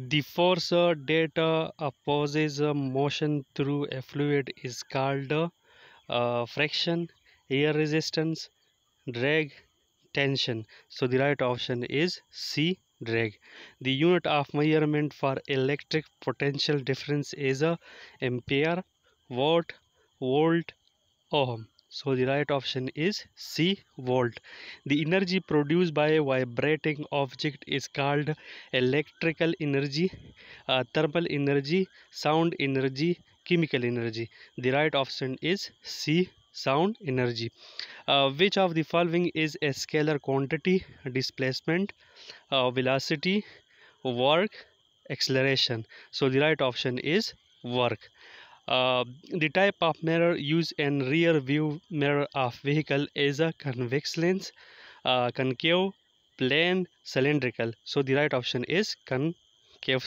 The force that opposes motion through a fluid is called friction, air resistance, drag, tension. So the right option is C, drag. The unit of measurement for electric potential difference is a ampere, watt, volt, ohm. So the right option is C, volt. The energy produced by a vibrating object is called electrical energy, thermal energy, sound energy, chemical energy. The right option is C, sound energy. Which of the following is a scalar quantity? Displacement, velocity, work, acceleration. So the right option is work. The type of mirror used in rear view mirror of vehicle is a convex lens, concave, plane, cylindrical. So the right option is concave